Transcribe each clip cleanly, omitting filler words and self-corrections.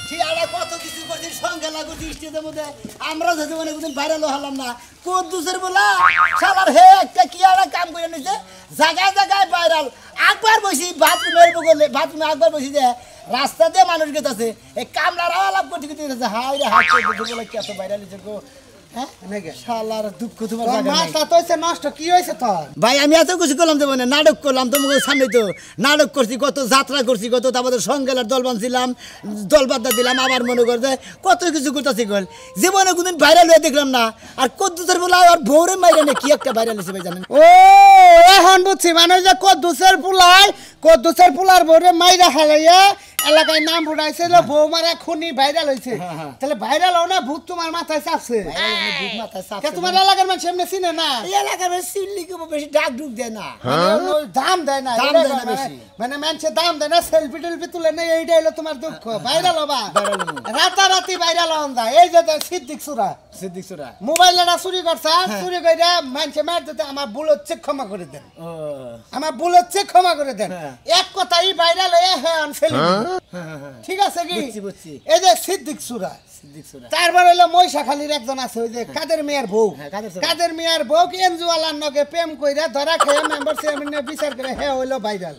ঠিয়ারা কত কিছু করছিস সঙ্গে লাগু দৃষ্টিতে মধ্যে আমরা যদি মনে কোনদিন ভাইরাল হলাম না কদ্দুসের বলা শালার হে একটা কি আর কাম করে নিছে জায়গায় জায়গায় ভাইরাল একবার বসি বাথরুমের বগলে বাথরুমে একবার বসি যে রাস্তা দিয়ে মানুষ গেছে এই কামলারা আলাপ করতে করতে হাই রে হাত করে বলে কি এত ভাইরাল হইছে গো হ্যাঁ নাকি শালার দুঃখ তোমার জায়গা নাই মাথা তোইছে নষ্ট কি হইছে তোর ভাই আমি এত কিছু করলাম তো মানে নাটক করলাম তোমাকে সামনে তো নাটক করছি কত যাত্রা করছি কত তারপরে সঙ্গেলার দল বানছিলাম দল বাদ্দা দিলাম আবার মনে করতে কত কিছু করতেছি গল জীবনে কোনদিন ভাইরাল হয়ে দেখলাম না আর কদ্দুসের বলা আর ভোরে মাইরে না কি একটা ভাইরাল হইছে ভাই জানেন ও এখন বুঝছি মানে যে কদ্দুসের পুলার ভোরে মাইরা হালাইয়া এলাকায় নাম উঠাইছিল বৌমারা খুনি ভাইরাল হইছে তাহলে ভাইরাল হও না ভূত তোমার মাথায় চাপছে ভূত মাথায় চাপছে তোমার এলাকার মানুষ এমনি চিনে না এই এলাকার মানুষ চিনলি কি বেশি ডাক ঢুক দেয় না দাম দেয় না মানে মানুষে দাম দেয় না সেলফি টেলফি তুলে না এইটা হলো তোমার দুঃখ ভাইরাল হবা রাতারাতি ভাইরাল হন যায় এই যে সিদ্দিক সুরা মোবাইলটা চুরি করছে চুরি কইরা মানুষে মার দিতে আমার ভুল হচ্ছে ক্ষমা করে দেন আমার ভুল হচ্ছে ক্ষমা করে দেন এক কথাই ভাইরাল হয়ে হ্যাঁ ফেলে ঠিক আছে কি এই যে সিদ্দিক সুরা তারপর হইলো মহিষাখালীর একজন আছে ওই যে কাদের মিয়ার বউ এনজুয়ালার নগে প্রেম কইরা ধরা খেয়ে মেম্বার চেয়ারম্যানের বিচার করে হে হইলো ভাইরাল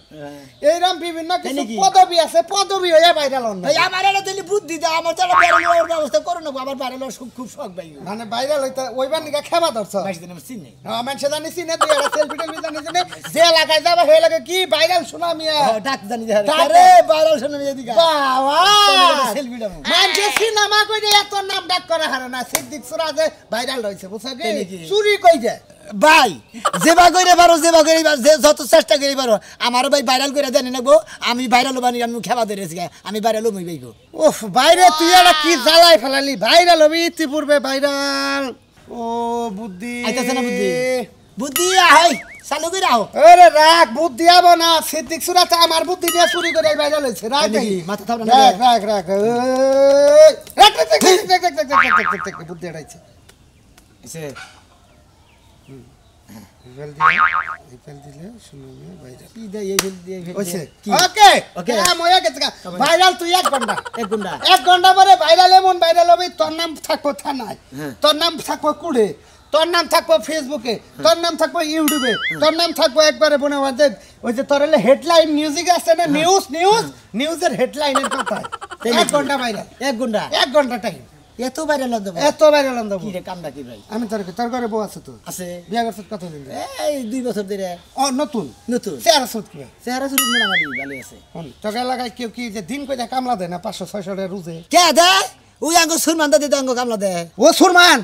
এইরকম বিভিন্ন কিছু পদবি আছে পদবি হইয়া ভাইরাল হন ভাই আমার এটা দিলি বুদ্ধি দাও আমার তো ভাইরাল হওয়ার ব্যবস্থা করো না আবার ভাইরাল হওয়ার খুব শখ ভাই মানে ভাইরাল হইতা ওইবার নিকা খেবা ধরছ চিনি হ্যাঁ মানুষ জানি চিনে তুই এটা সেলফি টেলফি জানি চিনে যে এলাকায় যাবা হে লাগে কি ভাইরাল শোনা মিয়া ডাক জানি আরে ভাইরাল শোনা মিয়া দিকা বাবা সেলফি দাও মানুষ সিনেমা কইরে এত নাম ডাক করা হারে না সিদ্দিক সুরা যে ভাইরাল হইছে বুঝছ কি চুরি কই যায় ভাই যেবা কইরে পারো যত চেষ্টা করি পারো আমার ভাই ভাইরাল করে দেন নাগো আমি ভাইরাল বানি আমি খেবা ধরেছি আমি ভাইরাল হই ভাইগো ওফ বাইরে তুই এটা কি জ্বালাই ফেলালি ভাইরাল হবি ইতিপূর্বে ভাইরাল ও বুদ্ধি আইতাছে না বুদ্ধি আই চালু করে আও আরে রাখ বুদ্ধি আবো না সিদ্দিক সুরা তা আমার বুদ্ধি দিয়ে চুরি করে ভাইরাল হইছে রাখ দেখি মাথা থাপড়া না রাখ বুদ্ধি আইছে এসে ইফেল দিলে শুনুন ভাইরাল কি দেই এই হইছে ওকে ময়া গেছে ভাইরাল তুই 1 ঘন্টা পরে ভাইরাল এমন ভাইরাল হবে তোর নাম থাকবো থানায় তোর নাম থাকবো কুড়ে তোর নাম থাকবো ফেসবুকে তোর নাম থাকবো ইউটিউবে তোর নাম থাকবো একবারে বনে দেখ ওই যে তোর হেডলাইন মিউজিক আছে না নিউজের হেডলাইনের কথা 1 ঘন্টা ভাইরাল 1 ঘন্টা টাইম এত ভাইরাল হন কি রে কামটা কি ভাই আমি তোর ঘরে বউ আছে তো আছে বিয়া করছ কতদিন এই 2 বছর ধরে ও নতুন চেহারা সুট মোটামুটি ভালো আছে তোর এলাকায় কেউ কি যে দিন কইরা কামলা দেয় না 500-600 টাকা রোজে কে দেয় ওই আঙ্গ সুরমান দাদি আঙ্গ কামলা দেয় ও সুরমান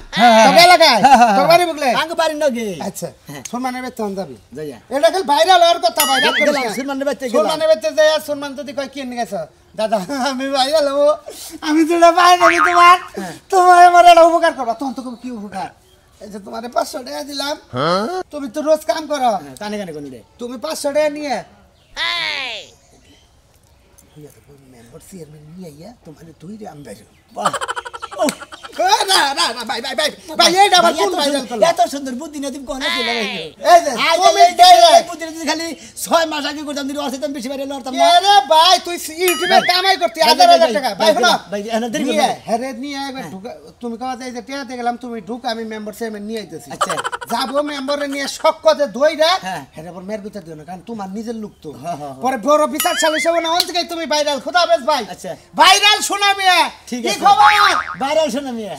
তোর এলাকায় তোর বাড়ি বগলে আঙ্গ বাড়ি নগে আচ্ছা সুরমানের বেতন যাবি যাইয়া এটা খালি ভাইরাল হওয়ার কথা ভাইরাল করে সুরমানের বেতে যায় সুরমান দাদি কয় কি নিয়ে গেছ দাদা আমি ভাইরাল হবো আমি যেটা ভাইরাল তোমার আমার একটা উপকার করবা তখন তো কি উপকার এই যে তোমারে 500 টাকা দিলাম তুমি তো রোজ কাম করো কানে কোন রে তুমি 500 টাকা নিয়ে মেম্বার চেয়ারম্যান নিয়ে আইয়া তোমার তুই রে আমি বাইরে বাহ না ভাই এইটা আবার কোন ভাইরাল করলো এত সুন্দর বুদ্ধি না তুমি কোন আছে এই যে তুমি এই বুদ্ধি খালি 6 মাস আগে করতাম দিন অর্থে তুমি বেশি ভাইরাল হতাম না আরে ভাই তুই ইউটিউবে কামাই করতে 1000 টাকা ভাই শোনো ভাই এনে দেরি করে হরে নিয়ে একবার তুমি কওয়া যায় যে টিয়াতে গেলাম তুমি ঢুক আমি মেম্বার চেয়ারম্যান নিয়ে আইতেছি আচ্ছা যাবো মেম্বারে নিয়ে শক্কতে ধইরা হেরে পর মের গুতা দিও না কারণ তোমার নিজের লোক তো পরে বড় বিচার চালিয়ে হবে না অন্তকে তুমি ভাইরাল খোদা হাফেজ ভাই আচ্ছা ভাইরাল শোনা মিয়া কি খবর ভাইরাল শোনা মিয়া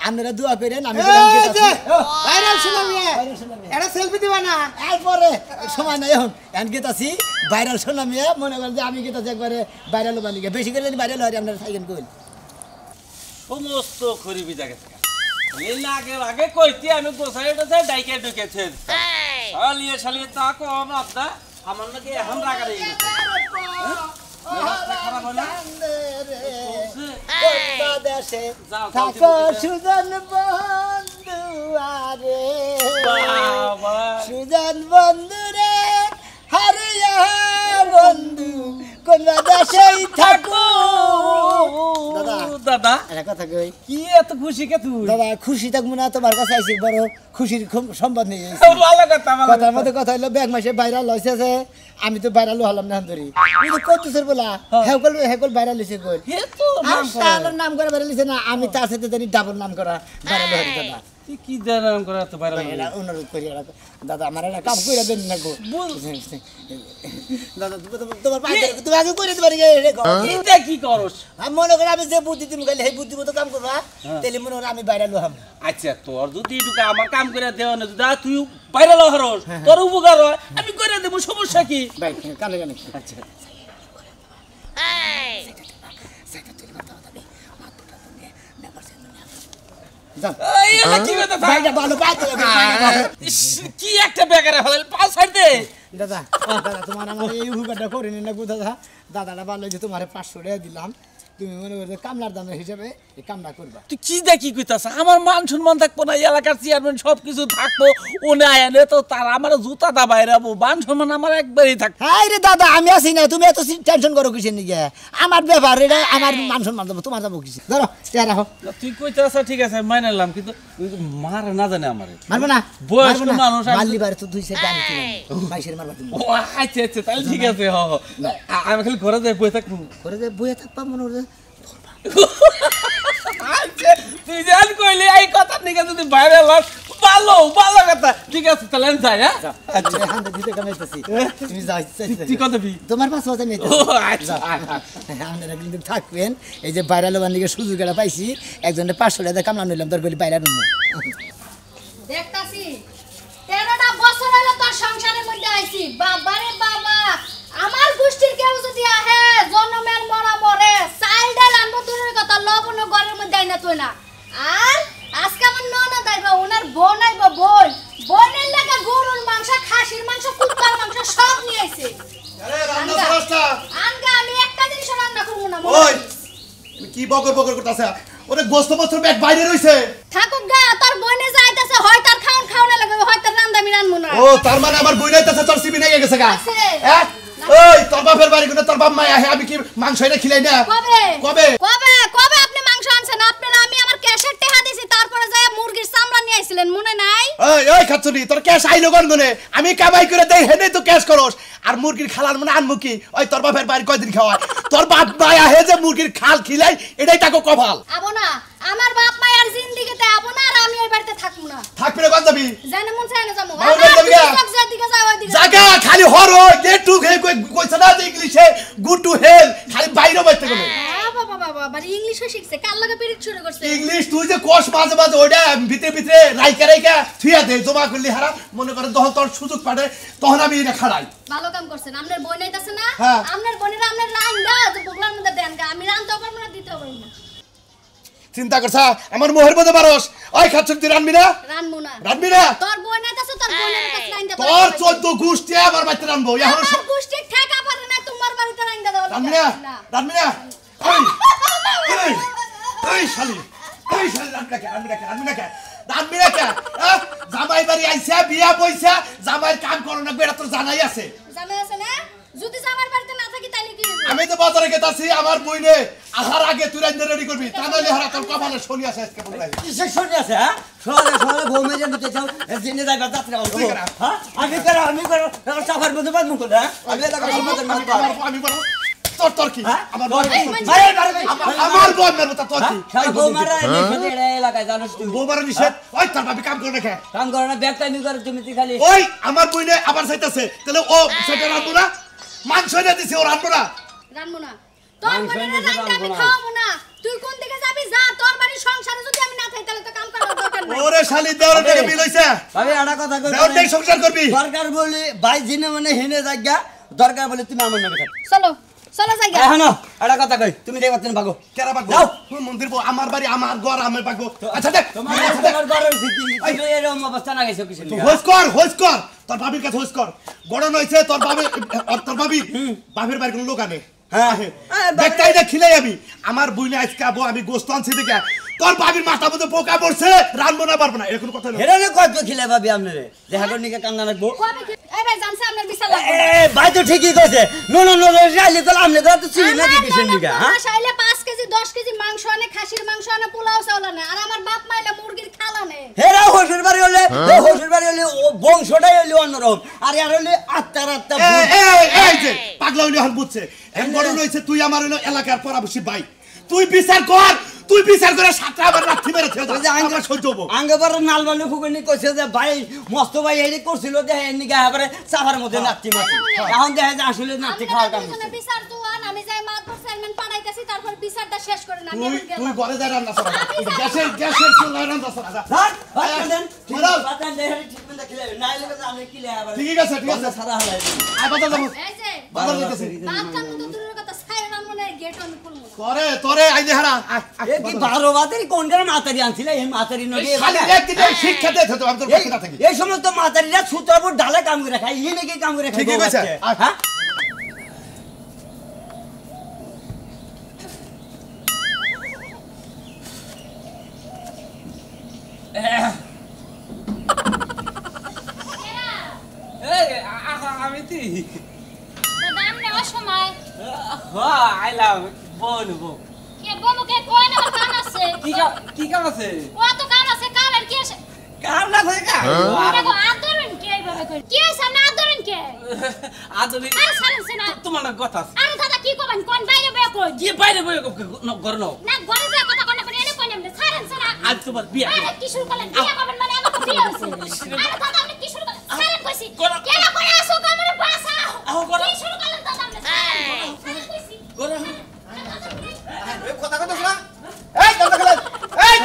আপনারা দোয়া করেন আমি ভাইরাল শোনা মিয়া এটা সেলফি দিবা না এরপরে সময় নাই এখন গেতাছি ভাইরাল শোনা মিয়া মনে করেন যে আমি গেতাছি একবারে ভাইরাল বানি বেশি করে ভাইরাল হয় আপনারা থাকেন কইল সমস্ত খরিবি জায়গা এই আগে কইতে আমি গোসাইটা যাই ডাইকে ঢুকেছে শালিয়ে তা কম আপদা আমার নাকি এখন রাগা রয়ে গেছে খারাপ হলো দেশে থাকো সুজন বন্ধু আরে সুজন বন্ধু রে হারিয়া বন্ধু কোন দেশেই থাকো দাদা কথা কই কি এত খুশি কে তুই দাদা খুশি থাকবো না তোমার কাছে আইছি বড় খুশির সম্বাদ নিয়ে ভালো কথা ভালো কথার মধ্যে কথা হইলো ব্যাগ মাসে বাইরে লইছে যে আমি তো বাইরে হলাম না ধরি কিন্তু কত বলা হেকল বাইরে লইছে কই হে তো নাম করে তার নাম করে বাইরে লইছে না আমি তার সাথে জানি ডাবল নাম করা বাইরে লইছে দাদা তুই কি নাম করে এত বাইরে এটা অনুরোধ করি দাদা আমার একটা কাম কইরা দেন না গো বল দাদা তোমার পায়ে তুমি আগে কইরে দিবারি রে গো এটা কি করস আমি মনে করি আমি যে বুদ্ধি তুমি গেলে সেই বুদ্ধি মতো কাম করবা তাহলে মনে করি আমি বাইরে লহাম আচ্ছা তোর যদি ঢুকে আমার কাম করে দেওয়া না যদি তুই বাইরে লহরস তোর উপকার হয় আমি করে দেব সমস্যা কি ভাই কানে কানে আচ্ছা কি একটা বেকারে হল পাঁচ ছাড় দে দাদা দাদা তোমার আমার এই উপকারটা করে নিন না গো দাদা দাদাটা ভালো যে তোমার 500 টাকা দিলাম তুমি মনে করো কামলার দামের হিসাবে এই কামটা করবা তুই কি দেখি কইতাছ আমার মান সম্মান থাকবো না এলাকার চেয়ারম্যান সবকিছু থাকবো ও না এনে তো তার আমার জুতা দা বাইরাবো মান সম্মান আমার একবারই থাকবে হাই রে দাদা আমি আছি না তুমি এত টেনশন করো কিসের নিকে আমার ব্যাপার এটা আমার মান সম্মান দেবো তোমার যাবো কিসে ধরো চেয়ার রাখো তুই কইতাছ ঠিক আছে মাইনে নিলাম কিন্তু মার না জানে আমারে মারবো না বয়স্ক মানুষ মারলি বারে তো 2 সেকেন্ড বাইশের মারবা তুমি ও আচ্ছা আচ্ছা তাহলে ঠিক আছে আমি খালি ঘরে যাই বসে থাকবো করে যে বইয়ে থাকবা মনে করে আচ্ছা তুই জান কইলি এই কথা নিকে যদি বাইরে লাস ভালো ভালো কথা ঠিক আছে তাহলে যাই হ্যাঁ আচ্ছা হাতে দিতে কামাইতেছি তুমি যাও তুই কত বি তোমার পাঁচ বাজে নেই ও আচ্ছা আপনারা কিন্তু থাকবেন এই যে বাইরে লোবার নিকে সুযোগ এটা পাইছি একজনের 500 টাকা কামলা নিলাম তোর গলি বাইরে নেবো দেখতাছি 13টা বছর হলো তোর সংসারের মধ্যে আইছি বাবারে বাবা আমার গোষ্ঠীর কেউ যদি আহে জন্মের মরা মরে চাইল ডাল আনবো দূরের কথা লবণ ঘরের মধ্যে আইনা তুই না আর আজকে আমার ননদ আইবা ওনার বোন আইবা বোনের লাগা গরুর মাংস খাসির মাংস কুত্তার মাংস সব নিয়ে আইছে আরে রান্না সরস্তা আনগা আমি একটা জিনিস রান্না করবো না ওই তুমি কি বকর বকর করতেছ ওরে গোস্ত বস্ত্র ব্যাগ বাইরে রইছে থাকুক গা তোর বোনে যাইতাছে হয় তার খাওন লাগবে হয় তার রান্দা আমি রানবো না ও তার মানে আমার বই রইতাছে তোর সিবি নিয়ে গেছে গা আছে। হ্যাঁ ওই তোর বাপের বাড়ি কোন তোর বাপ মা আহে আমি কি মাংস এনে খিলাই না কবে কবে কবে কবে আপনি মাংস আনছেন আপনারা আমি আমার ক্যাশের টাকা দিছি তারপরে যায় মুরগির চামড়া নিয়ে আইছিলেন মনে নাই ওই ওই খাচ্ছনি তোর ক্যাশ আইলো গনগনে আমি কামাই করে দেই হেনে তো ক্যাশ করস আর মুরগির খালার মানে আনমু কি ওই তোর বাপের বাড়ি কয়দিন খাওয়ায় তোর বাপ মা আহে যে মুরগির খাল খিলাই এটাই তাকে কপাল আবো না আমার বাপ মায়ের জিন্দেগিতে আবো না আর আমি এই বাড়িতে থাকবো না থাকবি না গঞ্জাবি জানে মন চায় না যাবো বাবা যাবি গা? দিকে যাও ওইদিকে জায়গা খালি হর গেট টু হে কইছ না ইংলিশে গুড টু হেল খালি বাইরে বাইতে গেল বাবা বাবা বাবা ইংলিশও শিখছে কাল লাগে পিরিত শুরু করছে ইংলিশ তুই যে কোষ মাঝে মাঝে ওইটা ভিতরে ভিতরে রাইকা রাইকা থুইয়া দে জমা করলি হারা মনে করে তখন তোর সুযোগ পাবে তখন আমি এটা খাড়াই ভালো কাম করছেন আপনার বোন আইতাছে না হ্যাঁ। আপনার বোনেরা আপনার রান দা তো বগলার মধ্যে দেন গা আমি রানতেও পারবো না দিতেও পারবো না চিন্তা করছা আমার মোহের মধ্যে পারস ওই খাচ্ছ তুই রানবি না রানবো না রানবি না তোর বোন আইতাছে তোর বোনের কাছে রান দা তোর 14 গুষ্টি আমার বাড়িতে রানবো এখন আমার গোষ্ঠী ঠেকা পারে না তোমার বাড়িতে রান দা রানবি না রানবি না ওই ওই ওই শালি রানবি না কে রানবি না কে হ্যাঁ? জামাই বাড়ি আইসা বিয়া বইসা জামাইয়ের কাম করো না এটা তোর জানাই আছে জানা আছে না যদি আমার বাড়িতে না থাকি তাহলে কি হবে আমি তো বাজারে গেতাছি আমার বইনে আহার আগে তুই রান্না রেডি করবি তা নাহলে হারা তোর কপালে শনি আছে আজকে বলে কিসের শুনে আছে হ্যাঁ সকালে বৌমে যে নিতে চাও জেনে যাইবা যাত্রা তুই করা। হ্যাঁ আমি করো সাফার মধ্যে বাদ মুখ হ্যাঁ আমি এলাকা সমাজের মাঝে আমি বলবো তোর কি হ্যাঁ? আমার বউ মারে আমার বউ মেরবো তা তোর কি সারা বৌমারা নিষেধ এলাকায় জানোস তুই বউমারা নিষেধ ওই তোর বাপি কাম করে রেখে কাম করো না ব্যাগ টাইমি করে তুমি খালি ওই আমার বইনে আবার চাইতেছে তাহলে ও সেটা রাখবো না মাংস এনে দিছে ও রাখবো না রানবো না তোর বোনের রান দা আমি খাওয়াবো না তুই কোন দিকে যাবি যা তোর বাড়ির সংসারে যদি আমি না থাকি তাহলে তো কাম করার দরকার নাই ওরে শালি দেওয়ার টাকা মিল হইছে ভাবি আড়া কথা কই দেওয়ার টাকা সংসার করবি দরকার বলি ভাই জিনে মানে হেনে জায়গা দরকার বলি তুমি আমার নামে খাও চলো চলো জায়গা এখন আড়া কথা কই তুমি দেখ পাচ্ছেন ভাগো কেরা বাগো যাও। কোন মন্দির বউ আমার বাড়ি আমার ঘর আমি বাগো আচ্ছা দেখ তোমার তোমার ঘর হইছে কি তুমি এরকম অবস্থা না গেছো কিসের তুই লিগা? হোস কর তোর বাবির কাছে হোস কর গড়ন হইছে তোর বাবি বাপের বাড়ি কোন লোক আনে হ্যাঁ দেখতাই না খিলাই আমি আমার বুইনে আজকে আবো আমি গোস্ত আনছি দেখে তোর বাবির মাথা মধ্যে পোকা পড়ছে রানবো না পারবো না এরকম কথা না হেরানে কত খিলে ভাবি আপনারে দেখা কর নিকে কান্না রাখবো কবে কি এই ভাই জানছে আপনার বিশাল ভাই তো ঠিকই কইছে নো নো নো রাইলে তো আমনে তো চিনি না কি কিসের লিগা হ্যাঁ চাইলে 5 কেজি 10 কেজি মাংস আনে, খাসির মাংস আনে, পোলাও চাউল আনে, আর আমার বাপ মাইলে মুরগির খাল আনে। হেরা শ্বশুর বাড়ি হলে ও বংশটাই হইলে অন্যরকম, আর আর হইলে আত্মার আত্মা এই যে পাগলা হইলে হল বুঝছে এম বড় হইছে তুই আমার হইলো এলাকার পরামর্শী ভাই তুই বিচার করে সাতটা আবার রাত্রি মেরে থেও আমরা সহ্য হবো আঙ্গবার নালবালু ফুকনি কইছে যে ভাই মস্ত ভাই এই করছিল যে এনি গাহারে সাফার মধ্যে নাচি মাছি এখন দেখা যায় আসলে নাচি খাওয়ার কাম আমি বিচার দুয়ান, আমি যাই মাতবর চেয়ারম্যান পাঠাইতেছি, তারপর বিচারটা শেষ করে না আমি তুই এখন গেলাম। তুই ঘরে যা রান্না কর গ্যাসের চুলায় রান্না কর স্যার বাতান মারাও। বাতান দেহে ট্রিটমেন্ট দেখিলে না এলে আমি কি লে আবার ঠিক আছে সারা হালাই আয় বাজার যাবো এই যে বাজার যাইতেছি বাচ্চার মতো দূরের কথা ছাইরা মনে গেট আমি খুলবো না। তোরে আই দে হারা এ কি 12 বাতের কোন কারণে মাতারি আনছিলে এই মাতারি নগে খালি একদিন শিক্ষা দে তো আমি তোর কাছে না থাকি এই সমস্ত মাতারিরা সুতার উপর ডালে কাম করে খায় ইয়ে নাকি কাম করে খায় ঠিকই কইছে। হ্যাঁ আমি তুই দাদা আমনে অসময় আইলাম বোন বউ কে বমুকে কই না কাম আছে, কি কাম আছে কত কাম আছে, কামের কি আছে? কাম না থাকে দেখো আদরন কে এইভাবে কই কি সামনে আদরন কে? আদলি আর সারেনছে না। তোমার না কথা আছে আরে দাদা কি কবেন কোন বাইরে বের কই? কি বাইরে বই ঘর নাও না ঘরে যা কথা কোন এনে কই নেমনে সারেনছে না। আজ তোমার বিয়া আরে কি শুরু করলেন? বিয়া করবেন মানে আমাকে বিয়ে হইছে। আরে দাদা আপনি কি শুরু করলেন? সারেন কইছি। কেলা করে আসো কামরে বাসাও। আহো করো। কি শুরু করলেন দাদা আপনি? সারেন কইছি। কথা কথা শোনা এই কথা কথা এই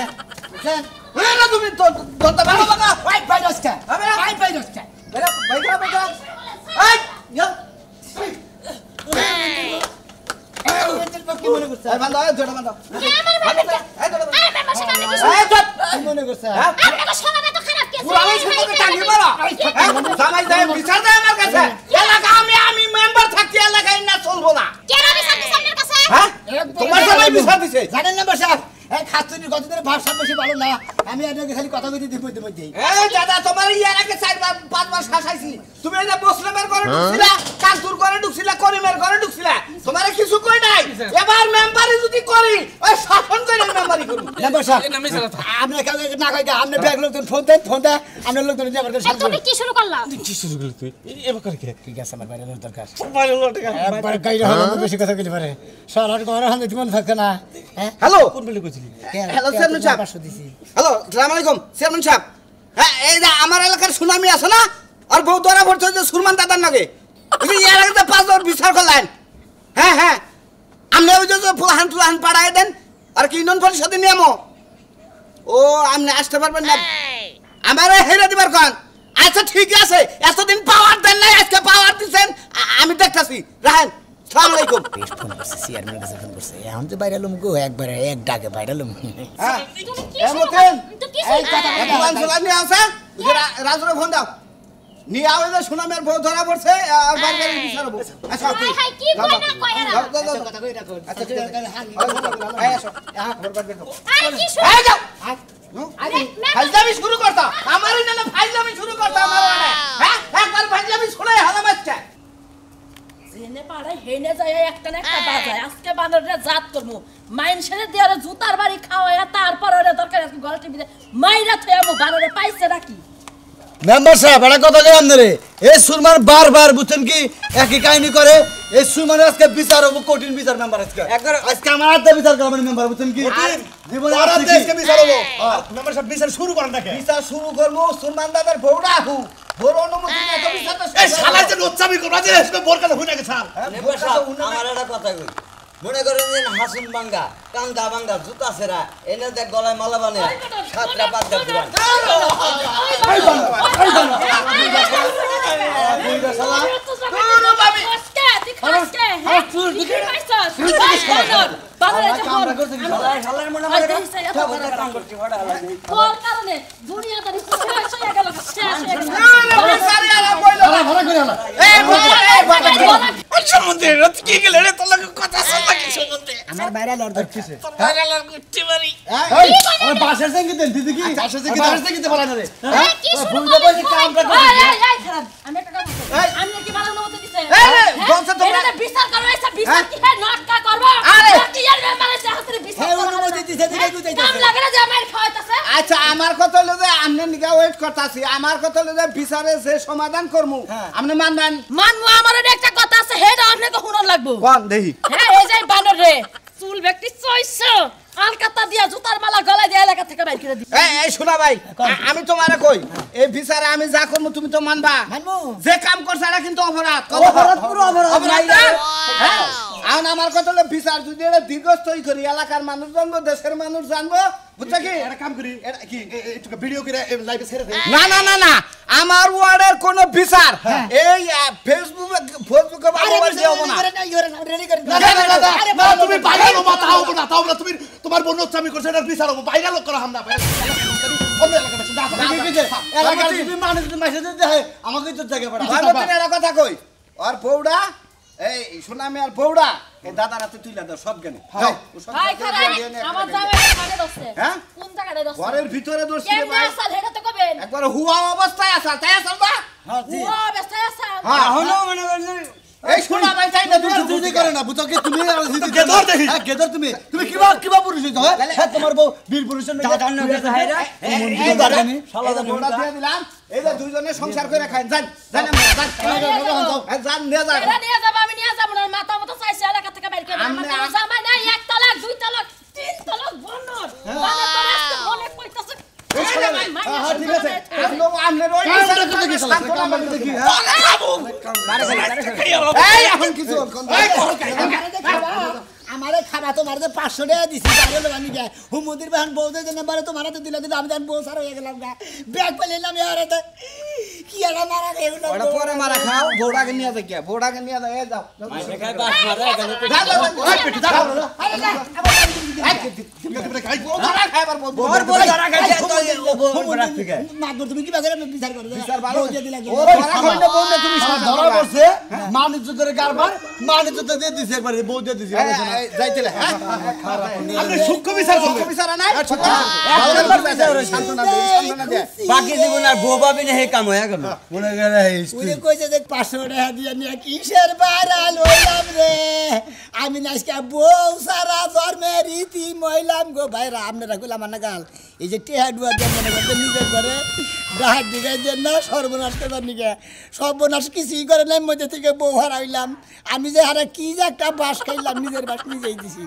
এই না তুমি তো দন্তা ভালো বাবা ভাই রস্তা ভাই রস্তা বেটা বাইরা বেটা এই ইয়া কি মনে করছ এই বান্দা এই জোড়া বান্দা কে আমার বাবা? এই জোড়া আরে বাবা সেটা আমি কি শুরু? এই চুপ কি মনে করছ আপনাকে শোনাবে তো খারাপ কে? পুরাই সম্পর্কে টাঙ্গি মারা জামাই যায় বিচার দেয় আমার কাছে এলাকা আমি মেম্বার থাকি এলাকায় না চলবো না কেন বিচার দিছ আপনার কাছে? হ্যাঁ তোমার জামাই বিচার দিছে জানেন না বসা এই খাতুনি কতদিন ভাবসাব বেশি ভালো না আমি আপনাকে খালি কথা কইতে দিব মধ্যে এই দাদা তোমার ইয়ার আগে 4-5 বার শাসাইছি তুমি এই যে মুসলিমের ঘরে ঢুকছিলা কাকুর ঘরে ঢুকছিলা করিমের ঘরে ঢুকছিলা তোমার কিছু কই নাই এবার মেম্বারি যদি করি ওই শাসন করে মেম্বারি করব না বসা না মিছা কথা আপনি কাউকে না কই আপনি ব্যাগ লোকজন ফোন দেন আপনার লোকজন যে আমার কাছে এই তুমি কি শুরু করলা? কি শুরু করলি তুই এবার করে কে ঠিক আছে আমার বাইরে দরকার বাইরে লোট একবার গাইরে হলো বেশি কথা কইতে পারে সারার ঘরে হাতে তুমি থাকছে না হ্যাঁ হ্যালো কোন বলে কইছিলি হ্যালো চেয়ারম্যান সাহেব হ্যালো আসসালামু আলাইকুম চেয়ারম্যান সাহেব হ্যাঁ এই যে আমার এলাকার সুনামি আছে না আর বউ ধরা পড়ছে যে সুরমান দাদার নাকি এই যে এর আগে 5 বার বিচার করলেন হ্যাঁ হ্যাঁ আপনি ওই যে ফুলাহান পাড়ায় দেন আর কি ইউনিয়ন পরিষদের নিয়ম ও আপনি আসতে পারবেন না আমারে হেরে দিবার কোন আচ্ছা ঠিক আছে এতদিন পাওয়ার দেন নাই আজকে পাওয়ার দিবেন আমি দেখতাছি রাহেন আসসালামু আলাইকুম ফোন করছে চেয়ারম্যান কাছে ফোন করছে এখন তো বাইরে লুম গো একবার এক ডাকে বাইরে লুম হ্যাঁ তুমি কি এ শুরু মতেন করলা? তুমি কি এই শুরু কথা করলা? ফুলান ফুলান নিয়ে আসে রাজুরে ফোন দাও নিয়ে আও যে সুনামের বউ ধরা পড়ছে আর বাড়ির বিচার হবো আচ্ছা হাই হাই কি কই না কই এরা? কথা কই রাখো আচ্ছা ঠিক আছে এই আসো আরে কি শুরু? এই যাও আরে ফাইজলামি শুরু করতা আমারই না ফাইজলামি শুরু করতা আমার মানে হ্যাঁ একবার ফাইজলামি শুনে হালা বাচ্চা জেনে পাড়ায় হেনে যায় একটা না একটা বাজায় আজকে বানরে জাত করবো মাইনসেরে দেয়ারে জুতার বাড়ি খাওয়ায়া তারপর ওরে দরকার আজকে গলা টিভিতে মাইরা থয়ামু বানরে পাইছে নাকি মেম্বার সাহেব এটা কথা কই আপনারে এই সুরমান বারবার বুঝছেন কি একই কাহিনী করে এই সুরমানের আজকে বিচার হবো কঠিন বিচার মেম্বার আজকে আমার হাতে বিচার করবেন মেম্বার বুঝছেন কি জীবনে ওরা আর দেশকে বিচার হবো মেম্বার সাহেব বিচার শুরু করেন নাকি বিচার শুরু করবো সুলমান দাদার বউরা হু বড় অনুমতি না তো বিচারটা এই শালা যে লোচ্চামি করবা যে এসবে বোর কাছে হই নাকি ছাল মেম্বার সাহেব আমার একটা কথা কই মনে করেন যে হাসুন ভাঙ্গা কান্দা ভাঙ্গা জুতা সেরা এনে দেখ গলায় মালা বানে সাতটা পাঁচটা দিবান কি গেলে রে তোর লাগে কথা শুন না কি সম্বন্ধে আমার বাইরে লড় ধরছে বাইরে লাল গুচ্ছি মারি এই আমার বাসার সঙ্গে দেন দিদি কি বাসার সঙ্গে দিতে পারে না রে এই কি শুরু ভুলটা করলা? বলছি কামটা করে এই, এই, এই, খারাপ। আমি একটা কথা বলছি। আমি কি ভালো অনুমতি দিছে? এই, হ্যাঁ? বলছো তোমরা- এটাতে বিচার করবো, এসব বিচার কি হয়? নটকা করবো? আরে! নাকি এর মেম্বারের সাথে বিচার করতাছি আমার কথা হলো যে বিচারে যে সমাধান করমু আপনি মানবেন মানমু আমার একটা কথা আছে হেডা আপনাকে শুনন লাগবো কোন দেখি হ্যাঁ এই যে বানর রে চুল ব্যক্তি চইছো আলকাতা দিয়া জুতার মালা গলায় দিয়া এলাকা থেকে বাইর করে দি এই শোনা ভাই আমি তোমারে কই এই বিচারে আমি যা করমু তুমি তো মানবা মানবো যে কাম করছ এটা কিন্তু অপরাধ অপরাধ পুরো অপরাধ না? হ্যাঁ আর আমার কথা হলো বিচার যদি এটা দীর্ঘস্থায়ী করি এলাকার মানুষ জানবো দেশের মানুষ জানবো বুঝছো কি একটা কাম করি এটা কি একটু ভিডিও করে লাইভে ছেড়ে দে না না না না আমার ওয়ার্ডের কোন বিচার এই ফেসবুকে বারবার দেব না রেডি করে না তুমি ভাইরাল হবা তাও না তুমি তোমার বোন হচ্ছে আমি করছি এটার বিচার হবো ভাইরাল করা হাম না অন্য এলাকা বেশি না এলাকার যদি মানুষ মেসেজ দেয় আমাকে তো জায়গা পড়া ভালো একটা কথা কই আর বউড়া এই সুনামি আর বউড়া এই দাদারা তো তুইলা দাও সব জ্ঞানী ভাই খারাই আমার জামাই কানে দছে হ্যাঁ কোন জায়গায় দছে ঘরের ভিতরে দোষ ছিল কেমনে ভাই আসাল হেডা তো কবেন একবার হুয়া অবস্থায় আসাল তাই আসাল না ও ব্যস্তায় আসাল হ্যাঁ হলো মনে এই শোনা ভাই চাই না তুমি দুদি করে না বুঝো কি তুমি গেদর দেখি। হ্যাঁ গেদর তুমি কিবা পুরুষ হইছো হ্যাঁ তোমার বউ বীর পুরুষের নাকি জান না গেছে হাইরা এই জানি শালা বড়া দিয়ে দিলাম এই যে দুইজনে সংসার করে খান যান যান যান নিয়ে যান এরা নিয়ে যাব আমি নিয়ে যাব না মাথা মতো চাইছে এলাকা থেকে বাইর করে আমার কোনো জামাই নাই এক তালাক দুই তালাক তিন তালাক বন্নর বানা তো রাস্তা মনে কইতাছে হ্যাঁ ঠিক আছে আমনের ওই কামটা দেখি শালা কামটা দেখি এই এখন কিছু আমারে খাবা তোমার যে 500 টাকা দিছি বাইরে বানি গে হুমুদির বাহন বউদের জন্য বারে তোমার হাতে দিলা দিলা আমি জান বউ সারা হয়ে গেলাম গা ব্যাগ পেলাম ইয়ারে কি এরা মারা গেল ওটা পরে মারা খাও বউড়াকে নিয়ে যাই বউড়াকে নিয়ে যাই এই যাও মাইনে খাই বাস মারে গেল ওই পেটি দাও আরে না বউড়া খাইবার বউ মাদুর তুমি কি বাজারে বিচার করো বিচার ভালো বউ দিয়ে দিলা ও ধরা খাইলে বউ না তুমি ধরা পড়ছে মানুষ ধরে কারবার মানুষ তো দিয়ে দিছে একবার বউ দিয়ে দিছে যাইতেলে হ্যাঁ আপনি সূক্ষ্ম বিচার করবেন বিচারা নাই সান্তনা দে বাকি জীবন আর বউ পাবি না হে কাম হয়ে গেল মনে গেলে উনি কইছে যে 500 টাকা দিয়ে নিয়ে কিসের বাইরাল হইলাম রে আমি নাইকা বউ সারা জন্মের রীতি মইলাম গো ভাইরা আপনারা কইলাম না গাল এই যে টেহা ডুয়া দেন মনে করতে নিজের ঘরে ডাহাত দিগাই দেন না সর্বনাশ করবার নিকে সর্বনাশ কিছুই করে নাই মধ্যে থেকে বউ হারাইলাম আমি যে হারা কি যে একটা বাস খাইলাম নিজের বাস নিজেই দিছি